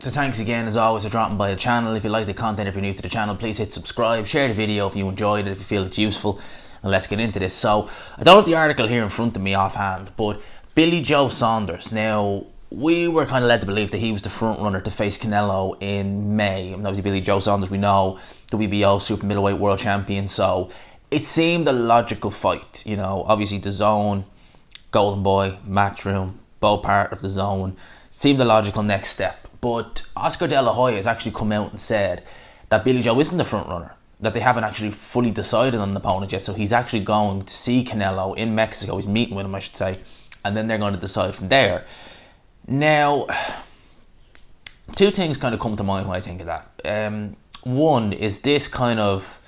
So thanks again as always for dropping by the channel. If you like the content, if you're new to the channel, please hit subscribe, share the video if you enjoyed it, if you feel it's useful, and let's get into this. So I don't have the article here in front of me offhand, but Billy Joe Saunders. Now, we were kind of led to believe that he was the front runner to face Canelo in May. And obviously Billy Joe Saunders, we know, WBO super middleweight world champion, so it seemed a logical fight. You know, obviously DAZN, Golden Boy, Matchroom, both part of DAZN, seemed the logical next step. But Oscar De La Hoya has actually come out and said that Billy Joe isn't the front runner, that they haven't actually fully decided on an opponent yet. So he's actually going to see Canelo in Mexico. He's meeting with him, I should say, and then they're going to decide from there. Now, two things kind of come to mind when I think of that. One, is this kind of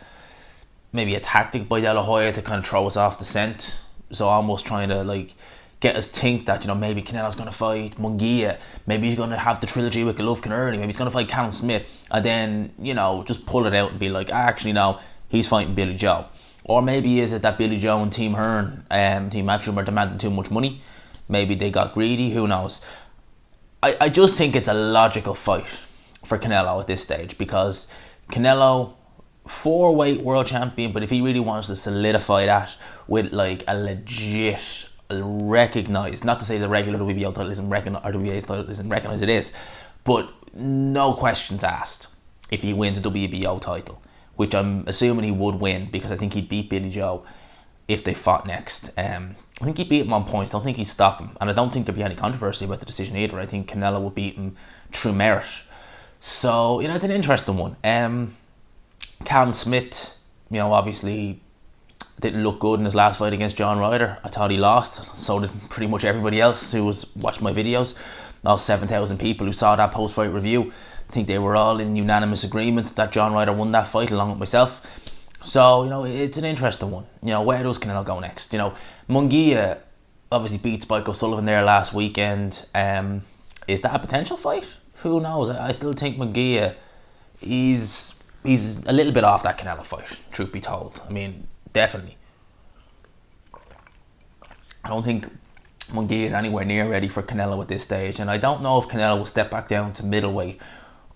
maybe a tactic by De La Hoya to kind of throw us off the scent? So almost trying to like get us think that, you know, maybe Canelo's going to fight Munguia, maybe he's going to have the trilogy with Golovkin early, maybe he's going to fight Callum Smith, and then, you know, just pull it out and be like, actually no, he's fighting Billy Joe. Or maybe is it that Billy Joe and Team Hearn, Team Matchroom, are demanding too much money? Maybe they got greedy, who knows? I just think it's a logical fight for Canelo at this stage, because Canelo, 4-weight world champion, but if he really wants to solidify that with like a legit, recognised, not to say the regular WBO title isn't recognised, or WBA title isn't recognised, it is, but no questions asked if he wins a WBO title, which I'm assuming he would win, because I think he'd beat Billy Joe if they fought next. I think he'd beat him on points. I don't think he'd stop him, and I don't think there'd be any controversy about the decision either. I think Canelo would beat him through merit. So, you know, it's an interesting one. Callum Smith, you know, obviously didn't look good in his last fight against John Ryder. I thought he lost. So did pretty much everybody else who was watching my videos. Those 7,000 people who saw that post-fight review, I think they were all in unanimous agreement that John Ryder won that fight, along with myself. So, you know, it's an interesting one. You know, where does Canelo go next? You know, Munguia obviously beat Spike O'Sullivan there last weekend. Is that a potential fight? Who knows? I still think Munguia, he's a little bit off that Canelo fight, truth be told. I mean, definitely. I don't think Munguia is anywhere near ready for Canelo at this stage, and I don't know if Canelo will step back down to middleweight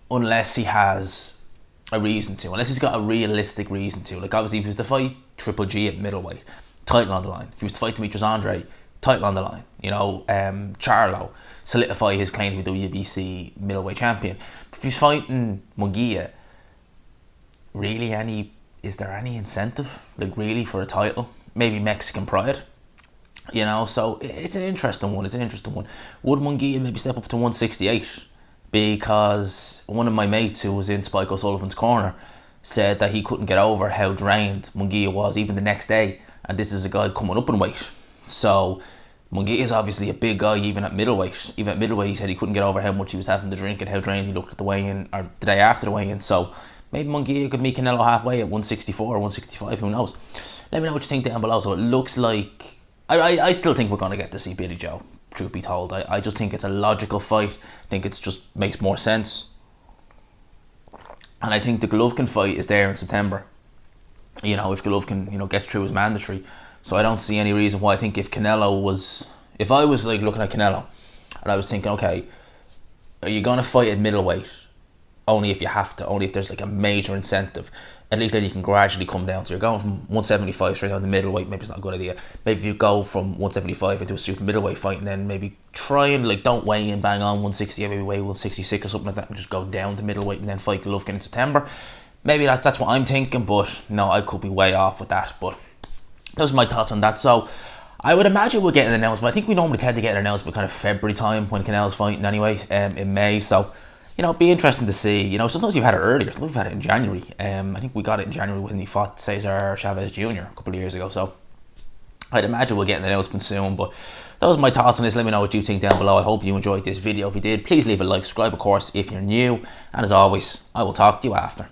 unless he has a reason to, unless he's got a realistic reason to. Like, obviously, if he was to fight Triple G at middleweight, title on the line. If he was to fight Demetrius Andre, title on the line. You know, Charlo, solidify his claim to be WBC middleweight champion. If he's fighting Munguia, really, is there any incentive, like, really, for a title? Maybe Mexican pride, you know. So it's an interesting one. Would Munguia maybe step up to 168? Because one of my mates who was in Spike O'Sullivan's corner said that he couldn't get over how drained Munguia was even the next day, and this is a guy coming up in weight. So Munguia is obviously a big guy even at middleweight. Even at middleweight, he said he couldn't get over how much he was having to drink and how drained he looked at the weigh-in, or the day after the weigh-in. So maybe Munguia could meet Canelo halfway at 164 or 165, who knows? Let me know what you think down below. So it looks like, I still think we're going to get to see Billy Joe, truth be told. I just think it's a logical fight. I think it just makes more sense. And I think the Golovkin fight is there in September. You know, if Golovkin, you know, gets through his mandatory. So I don't see any reason why. I think if I was like looking at Canelo and I was thinking, okay, are you going to fight at middleweight? Only if you have to, only if there's like a major incentive. At least then you can gradually come down. So you're going from 175 straight down to middleweight, maybe it's not a good idea. Maybe if you go from 175 into a super middleweight fight, and then maybe try and, like, don't weigh in bang on 160, maybe weigh 166 or something like that, and just go down to middleweight and then fight Golovkin in September. Maybe that's what I'm thinking, but no, I could be way off with that. But those are my thoughts on that. So I would imagine we'll get an announcement. I think we normally tend to get an announcement kind of February time when Canelo's fighting anyway, in May. So, you know, it'd be interesting to see. You know, sometimes you've had it earlier. Sometimes we've had it in January. I think we got it in January when he fought Cesar Chavez Jr. a couple of years ago. So I'd imagine we'll get an announcement soon. But those are my thoughts on this. Let me know what you think down below. I hope you enjoyed this video. If you did, please leave a like, subscribe, of course, if you're new. And as always, I will talk to you after.